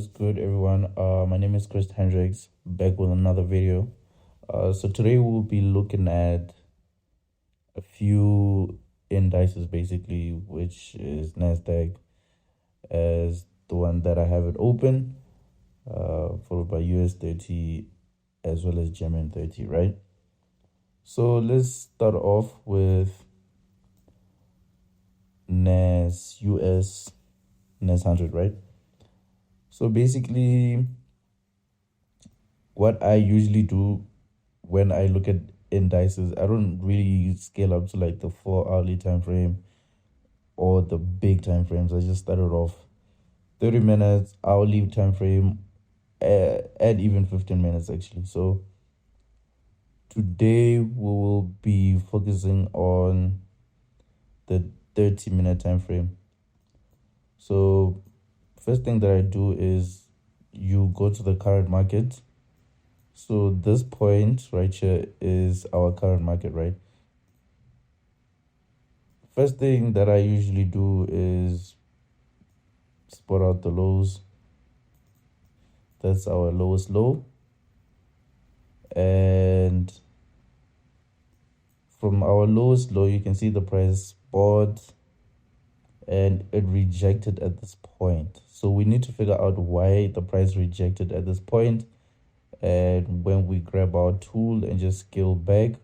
What's good, everyone? My name is Chris Hendricks, back with another video. So today we'll be looking at a few indices, basically, which is Nasdaq as the one that I have it open, followed by US30 as well as German 30, right? So let's start off with NAS100, right? So basically, what I usually do when I look at indices, I don't really scale up to like the 4 hourly time frame or the big time frames. I just started off 30 minutes, hourly time frame, and even 15 minutes actually. So today we will be focusing on the 30-minute time frame. So first thing that I do is you go to the current market. So this point right here is our current market, right? First thing that I usually do is spot out the lows. That's our lowest low. And from our lowest low, you can see the price spot and it rejected at this point. So we need to figure out why the price rejected at this point. And when we grab our tool and just scale back,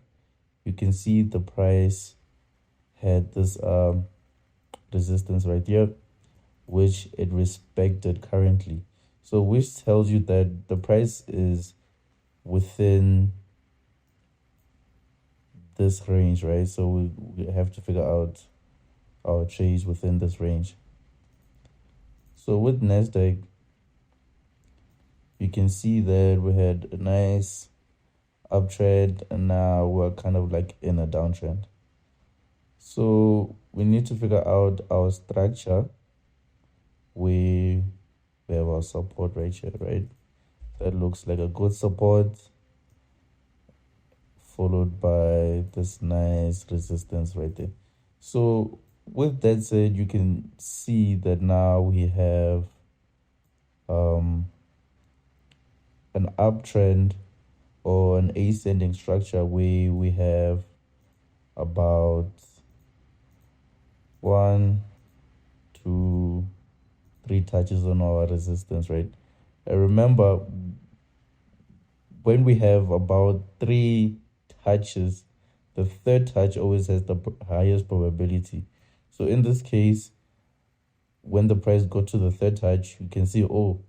you can see the price had this resistance right here, which it respected currently. So which tells you that the price is within this range, right? So we have to figure out our trades within this range. So with Nasdaq, you can see that we had a nice uptrend and now we're kind of like in a downtrend. So we need to figure out our structure. We have our support right here, right? That looks like a good support, followed by this nice resistance right there. So with that said, you can see that now we have an uptrend or an ascending structure where we have about 1, 2, 3 touches on our resistance, right? Remember, when we have about 3 touches, the third touch always has the highest probability. So in this case, when the price got to the third touch, you can see, oh,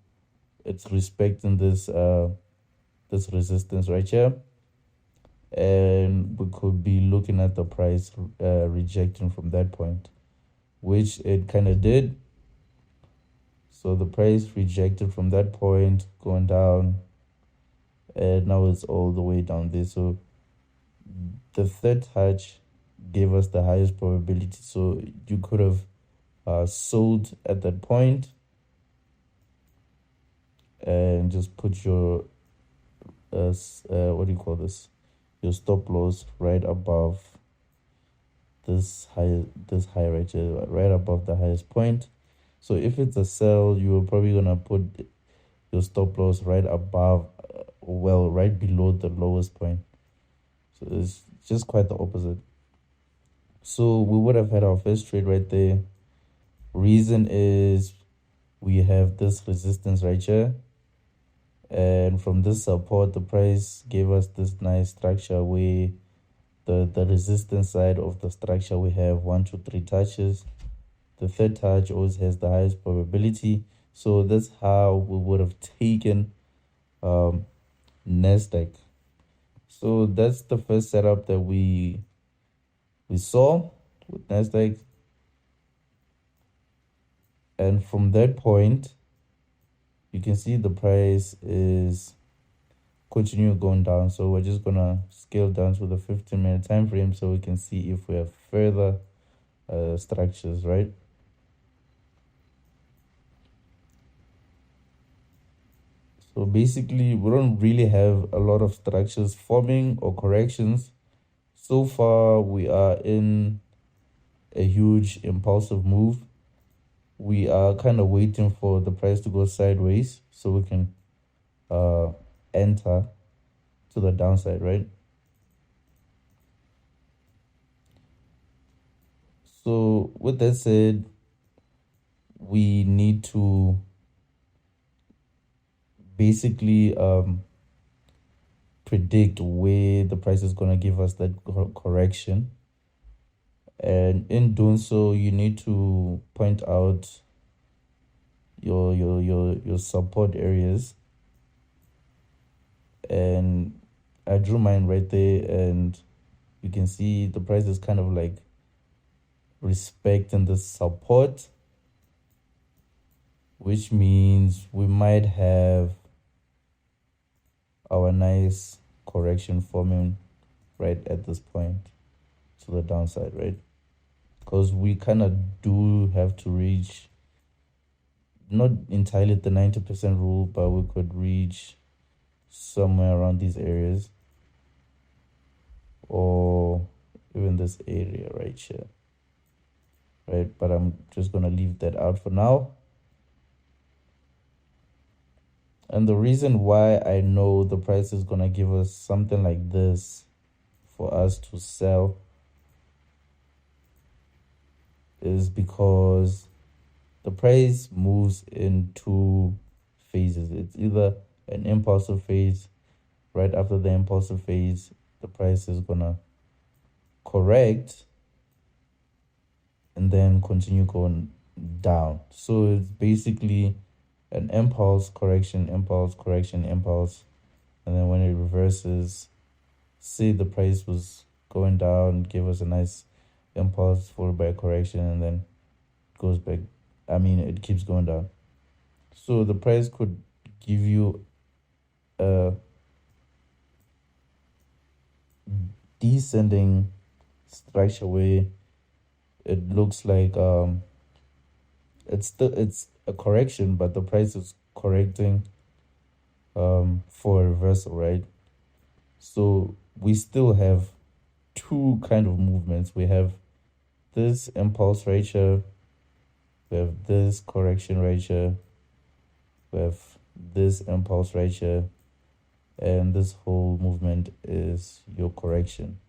it's respecting this this resistance right here, and we could be looking at the price rejecting from that point, which it kind of did. So the price rejected from that point, going down, and now it's all the way down there. So the third touch gave us the highest probability. So you could have sold at that point and just put your what do you call this, your stop loss right above this high right here, right above the highest point. So if it's a sell, you're probably gonna put your stop loss right above, well, right below the lowest point. So it's just quite the opposite. So we would have had our first trade right there. Reason is we have this resistance right here, and from this support, the price gave us this nice structure where the resistance side of the structure, we have 1, 2, 3 touches. The third touch always has the highest probability. So that's how we would have taken Nasdaq. So that's the first setup that we saw with Nasdaq. And from that point, you can see the price is continue going down. So we're just gonna scale down to the 15-minute time frame so we can see if we have further structures, right? So basically, we don't really have a lot of structures forming or corrections. So far, we are in a huge impulsive move. we are kind of waiting for the price to go sideways so we can enter to the downside, right? So with that said, we need to basically predict where the price is going to give us that correction. And in doing so, you need to point out your support areas. And I drew mine right there, and you can see the price is kind of like respecting the support, which means we might have our nice correction forming right at this point to the downside, right? Because we kind of do have to reach, not entirely the 90% rule, but we could reach somewhere around these areas, or even this area right here, right? But I'm just going to leave that out for now. And the reason why I know the price is going to give us something like this for us to sell is because the price moves in two phases. It's either an impulsive phase. Right after the impulsive phase, the price is going to correct and then continue going down. So it's basically an impulse, correction, impulse, correction, impulse. And then when it reverses, say the price was going down, give us a nice impulse followed by a correction, and then goes back. It keeps going down. So the price could give you a descending structure where it looks like it's a correction, but the price is correcting for a reversal, right? So we still have two kind of movements. We have this impulse right here, we have this correction right here, we have this impulse right here, and this whole movement is your correction,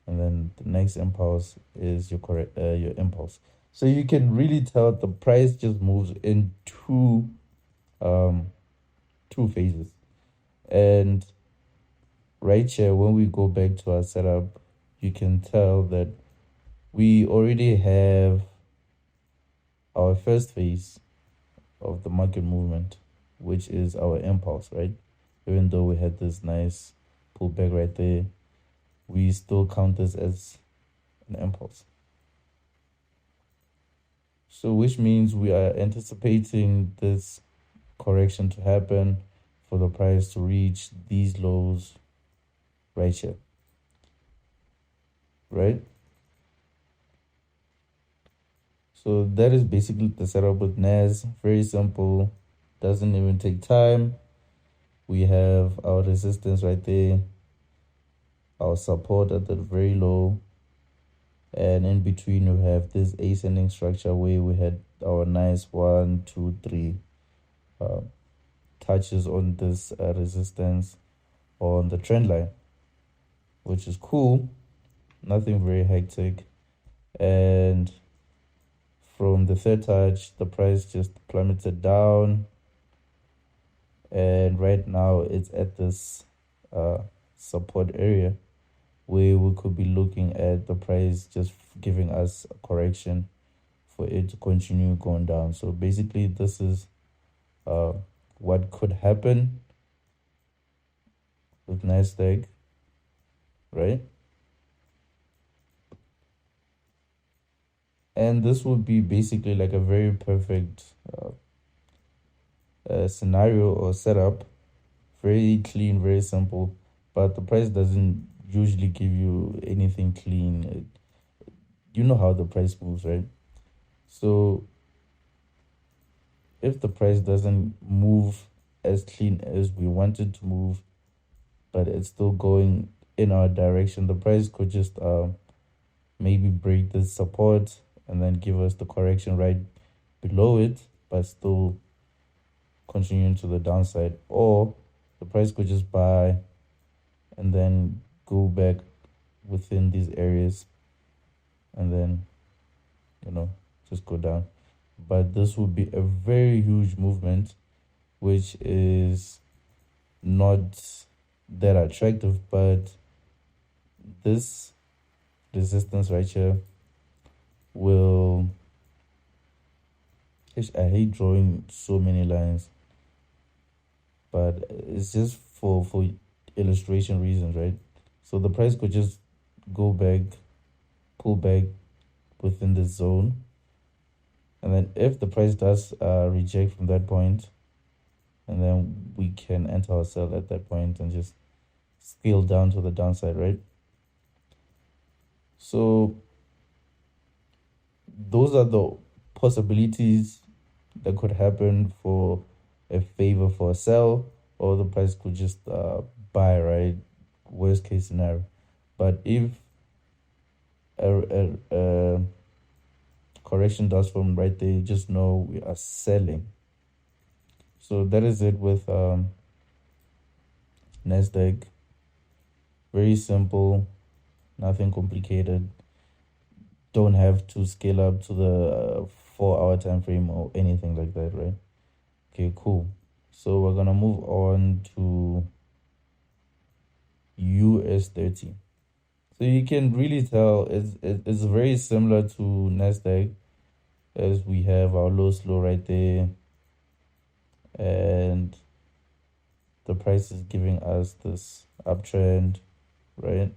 and then the next impulse is your impulse. So you can really tell the price just moves in two phases. And right here, when we go back to our setup, you can tell that we already have our first phase of the market movement, which is our impulse, right? Even though we had this nice pullback right there, we still count this as an impulse. So which means we are anticipating this correction to happen for the price to reach these lows right here, right? So that is basically the setup with NAS. Very simple, doesn't even take time. We have our resistance right there, our support at the very low, and in between we have this ascending structure where we had our nice 1, 2, 3 touches on this resistance on the trend line, which is cool, nothing very hectic. And from the third touch, the price just plummeted down, and right now it's at this support area where we could be looking at the price just giving us a correction for it to continue going down. So basically this is what could happen with Nasdaq, right? And this would be basically like a very perfect scenario or setup. Very clean, very simple, but the price doesn't usually give you anything clean. You know how the price moves, right? So if the price doesn't move as clean as we want it to move, but it's still going in our direction, the price could just maybe break this support and then give us the correction right below it, but still continuing to the downside, or the price could just buy and then go back within these areas and then, just go down. But this would be a very huge movement, which is not that attractive. But this resistance right here will, I hate drawing so many lines, but it's just for illustration reasons, right? So the price could just go back, pull back within this zone, and then if the price does reject from that point, and then we can enter our sell at that point and just scale down to the downside, right? So those are the possibilities that could happen for a favor for a sell, or the price could just buy, right? Worst case scenario. But if a correction does form right there, just know we are selling. So that is it with NASDAQ. Very simple, nothing complicated. Don't have to scale up to the 4-hour time frame or anything like that, right? Okay, cool. So we're gonna move on to US30. So you can really tell it's very similar to NASDAQ, as we have our low slow right there, and the price is giving us this uptrend, right?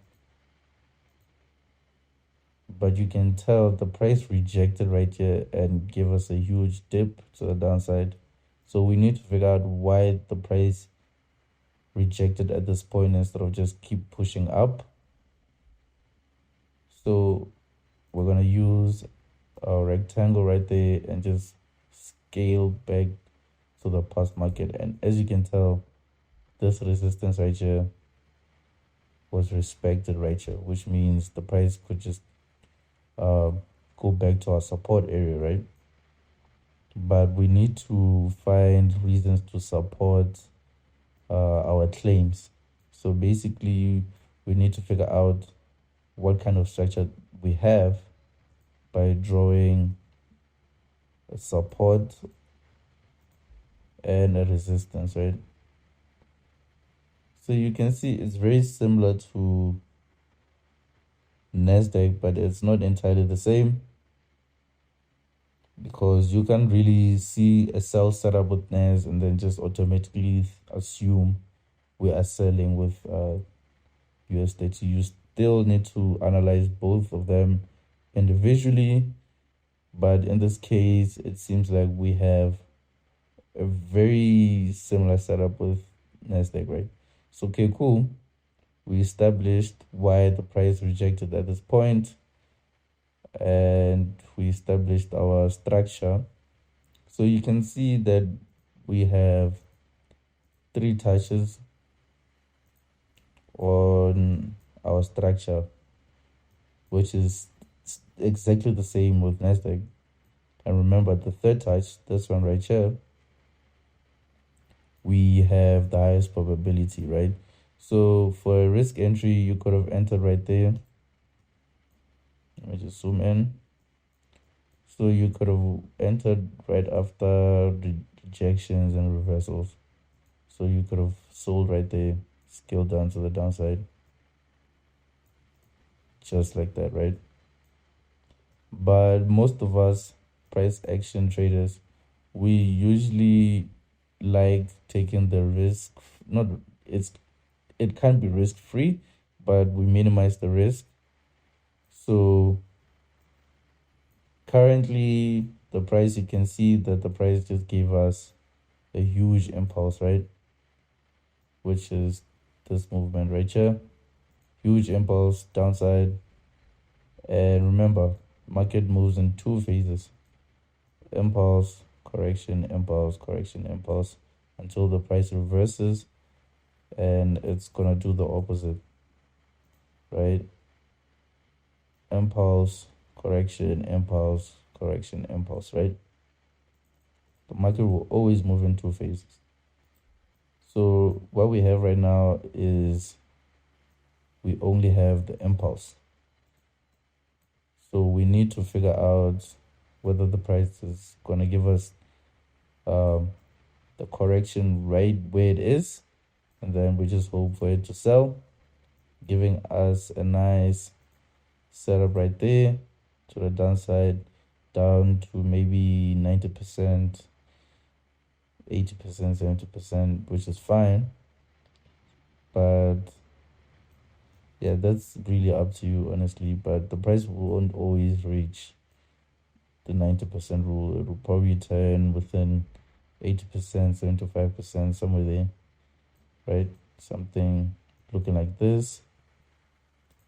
But you can tell the price rejected right here and give us a huge dip to the downside. So we need to figure out why the price rejected at this point instead of just keep pushing up. So we're going to use our rectangle right there and just scale back to the past market. And as you can tell, this resistance right here was respected right here, which means the price could just go back to our support area, right? But we need to find reasons to support our claims. So basically, we need to figure out what kind of structure we have by drawing a support and a resistance, right? So you can see it's very similar to NASDAQ, but it's not entirely the same, because you can really see a sell setup with NAS and then just automatically assume we are selling with US30. You still need to analyze both of them individually, but in this case, it seems like we have a very similar setup with NASDAQ, right? So, okay, cool. We established why the price rejected at this point, and we established our structure. So you can see that we have 3 touches on our structure, which is exactly the same with NASDAQ. And remember, the 3rd touch, this one right here, we have the highest probability, right? So for a risk entry, you could have entered right there. Let me just zoom in. So you could have entered right after rejections and reversals. So you could have sold right there, scaled down to the downside, just like that, right? But most of us price action traders, we usually like taking the risk. Not it can't be risk free, but we minimize the risk. So currently the price, you can see that the price just gave us a huge impulse, right? Which is this movement right here. Huge impulse downside. And remember, market moves in 2 phases: impulse, correction, impulse, correction, impulse, until the price reverses and it's gonna do the opposite, right? Impulse, correction, impulse, correction, impulse, right? The market will always move in two phases. So what we have right now is we only have the impulse. So we need to figure out whether the price is going to give us the correction right where it is, and then we just hope for it to sell, giving us a nice setup right there to the downside, down to maybe 90%, 80%, 70%, which is fine. But yeah, that's really up to you, honestly. But the price won't always reach the 90% rule. It will probably turn within 80%, 75%, somewhere there, right? Something looking like this.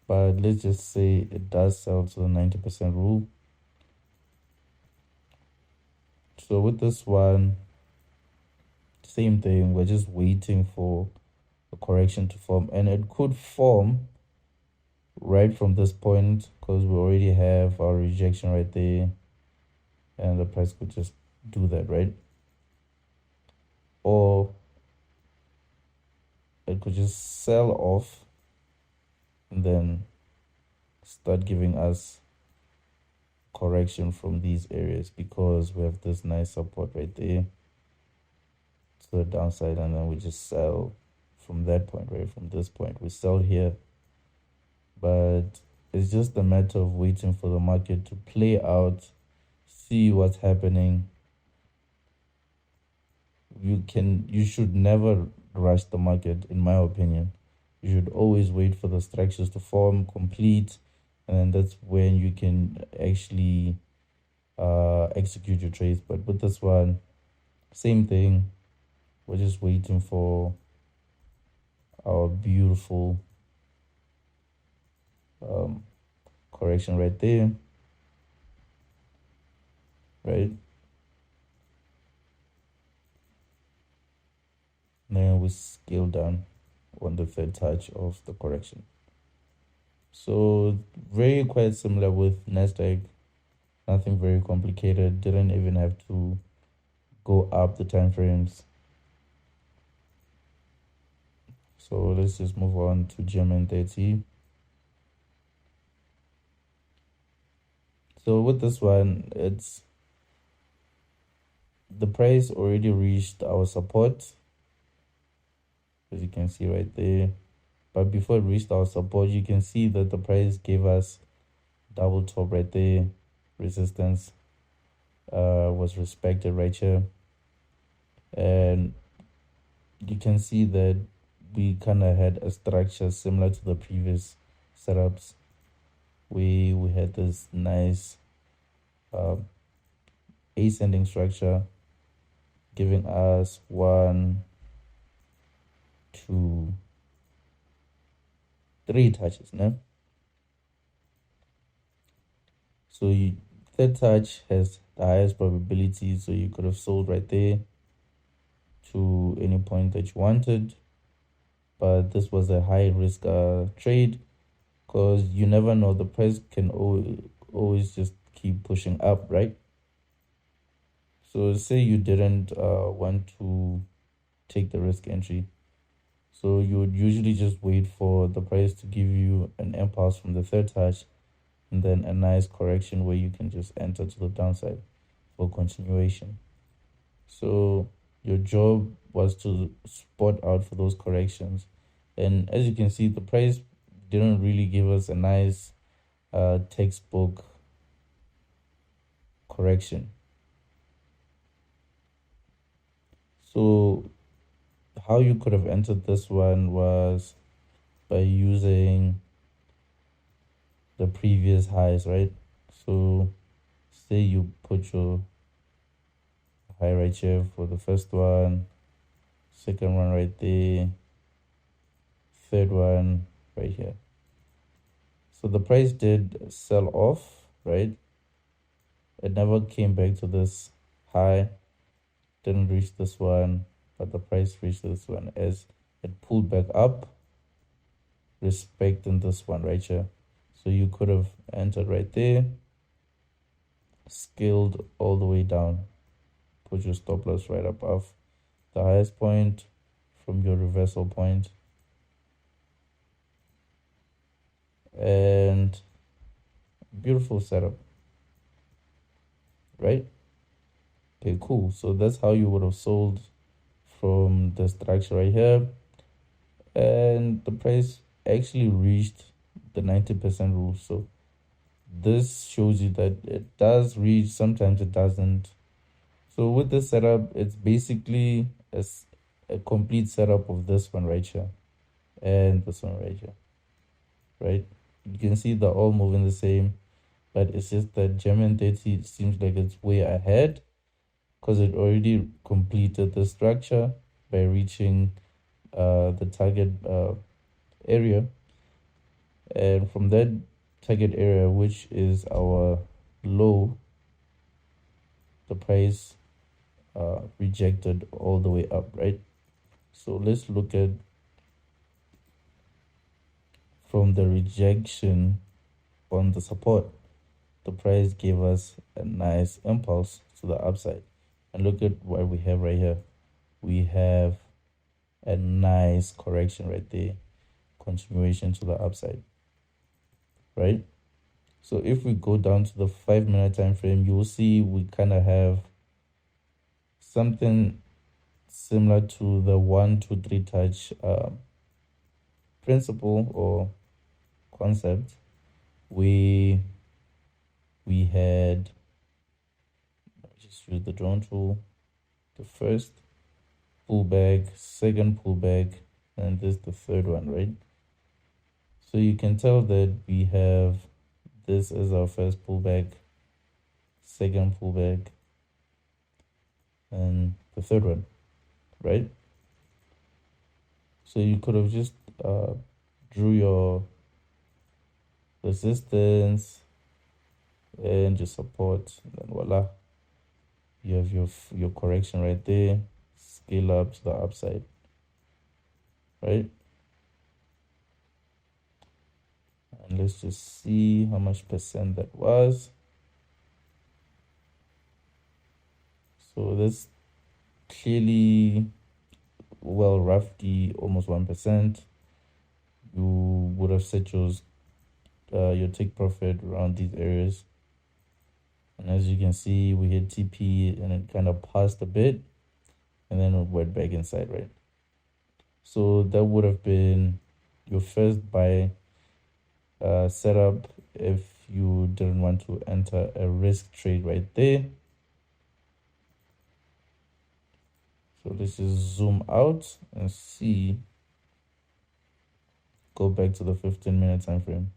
But let's just say it does sell to the 90% rule. So with this one, same thing. We're just waiting for a correction to form, and it could form right from this point because we already have our rejection right there, and the price could just do that, right? Or it could just sell off and then start giving us correction from these areas because we have this nice support right there to the downside, and then we just sell from that point, right? From this point we sell here, but it's just a matter of waiting for the market to play out, see what's happening. You should never rush the market, in my opinion. You should always wait for the structures to form, complete, and that's when you can actually execute your trades. But with this one, same thing. We're just waiting for our beautiful correction right there, right? Then we scale down on the third touch of the correction. So very quite similar with Nasdaq. Nothing very complicated. Didn't even have to go up the time frames. So let's just move on to GER30. So with this one, it's the price already reached our support, as you can see right there. But before it reached our support, you can see that the price gave us double top right there. Resistance was respected right here, and you can see that we kind of had a structure similar to the previous setups. We had this nice ascending structure giving us 1, 2, 3 touches, no? So third touch has the highest probability, so you could have sold right there to any point that you wanted. But this was a high risk trade because you never know, the price can always just keep pushing up, right? So say you didn't want to take the risk entry, so you would usually just wait for the price to give you an impulse from the third touch and then a nice correction where you can just enter to the downside for continuation. So your job was to spot out for those corrections, and as you can see, the price didn't really give us a nice textbook correction. So how you could have entered this one was by using the previous highs, right? So say you put your high right here for the first one, second one right there, third one right here. So the price did sell off, right? It never came back to this high, didn't reach this one, but the price reached this one as it pulled back up, respecting this one right here. So you could have entered right there, scaled all the way down, put your stop loss right above the highest point from your reversal point. And beautiful setup, right? Okay, cool. So that's how you would have sold from the structure right here. And the price actually reached the 90% rule. So this shows you that it does reach, sometimes it doesn't. So with this setup, it's basically a complete setup of this one right here and this one right here, right? You can see they're all moving the same, but it's just that GER30 seems like it's way ahead because it already completed the structure by reaching the target area. And from that target area, which is our low, the price rejected all the way up, right? So let's look at from the rejection on the support, the price gave us a nice impulse to the upside. And look at what we have right here. We have a nice correction right there, continuation to the upside, right? So if we go down to the 5-minute time frame, you'll see we kind of have something similar to the 1, 2, 3 touch principle or concept. We had, let me just use the drone tool, the first pullback, second pullback, and this the third one, right? So you can tell that we have this as our first pullback, second pullback, and the third one, right? So you could have just drew your resistance and your support, and then voila, you have your correction right there, scale up to the upside, right? And let's just see how much percent that was. So that's clearly, well, roughly almost 1%. You would have set your take profit around these areas. And as you can see, we hit TP and it kind of paused a bit and then it went back inside, right? So that would have been your first buy setup if you didn't want to enter a risk trade right there. So let's just zoom out and see, go back to the 15-minute time frame.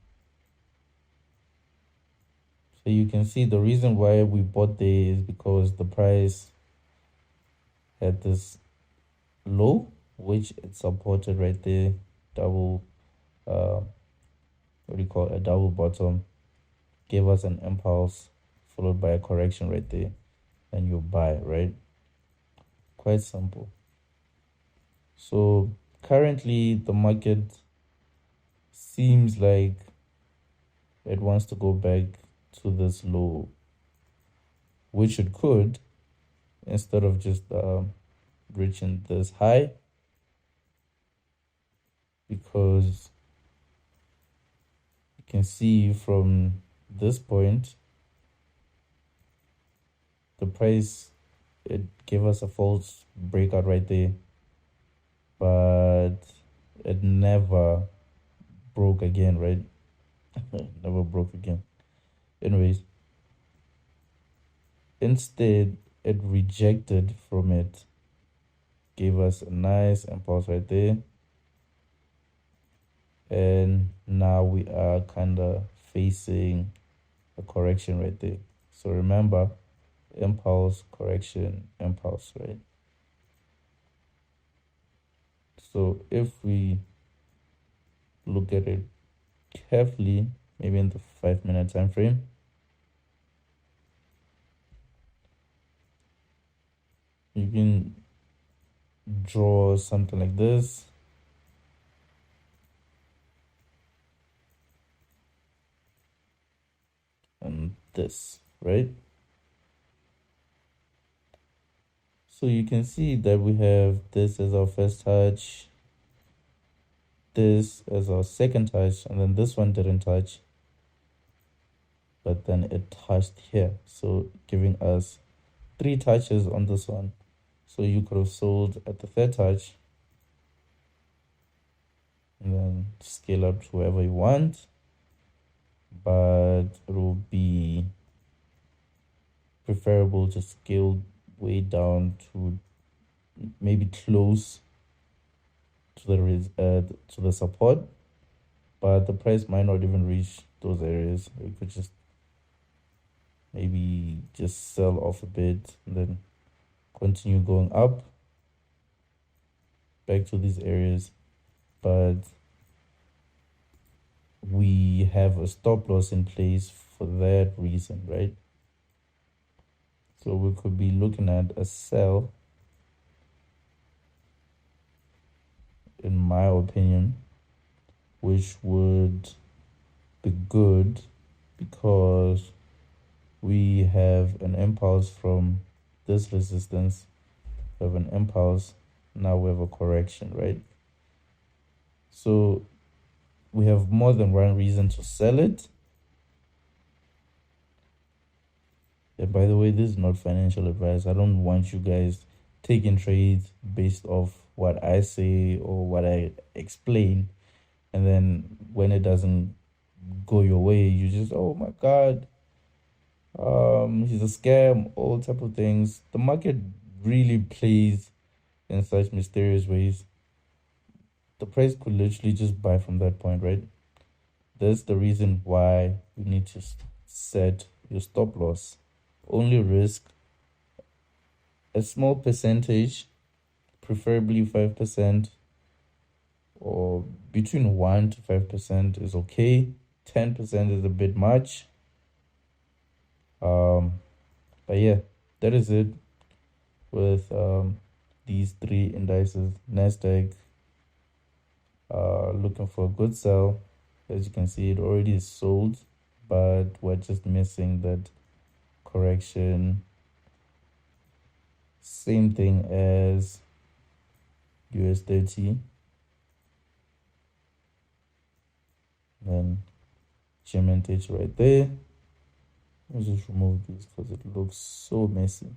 So you can see the reason why we bought there is because the price had this low, which it supported right there, double, what do you call it, a double bottom, gave us an impulse, followed by a correction right there, and you buy, right? Quite simple. So currently the market seems like it wants to go back to this low, which it could, instead of just reaching this high, because you can see from this point the price, it gave us a false breakout right there, but it never broke again, right? Never broke again. Anyways, instead it rejected from it, gave us a nice impulse right there, and now we are kind of facing a correction right there. So remember, impulse, correction, impulse, right? So if we look at it carefully, maybe in the 5-minute time frame, you can draw something like this, and this, right? So you can see that we have this as our first touch, this as our second touch, and then this one didn't touch, but then it touched here, so giving us 3 touches on this one. So you could have sold at the third touch and then scale up to wherever you want, but it will be preferable to scale way down to maybe close to the support, but the price might not even reach those areas. It could just maybe just sell off a bit and then continue going up back to these areas. But we have a stop loss in place for that reason, right? So we could be looking at a sell, in my opinion, which would be good because we have an impulse from this resistance, we have an impulse, now we have a correction, right? So we have more than one reason to sell it. And by the way, this is not financial advice. I don't want you guys taking trades based off what I say or what I explain, and then when it doesn't go your way, you just, oh my God, he's a scam, all type of things. The market really plays in such mysterious ways. The price could literally just buy from that point, right? That's the reason why you need to set your stop loss. Only risk a small percentage, preferably 5%, or between 1 to 5% is okay. 10% is a bit much. But yeah, that is it with these 3 indices. Nasdaq, looking for a good sell. As you can see, it already is sold, but we're just missing that correction. Same thing as US30. Then GER30 right there. Let's just remove this because it looks so messy.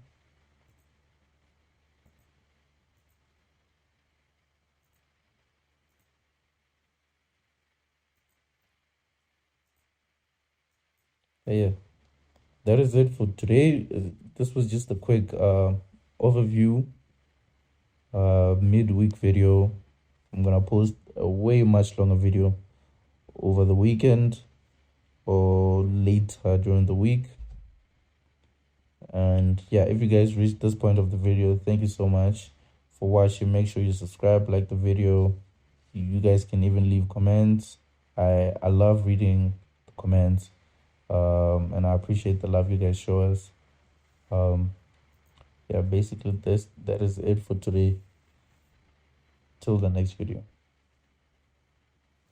But yeah, that is it for today. This was just a quick overview, midweek video. I'm gonna post a way much longer video over the weekend or later during the week. And yeah, if you guys reached this point of the video, thank you so much for watching. Make sure you subscribe, like the video. You guys can even leave comments. I love reading the comments, and I appreciate the love you guys show us. Yeah, basically that is it for today. Till the next video.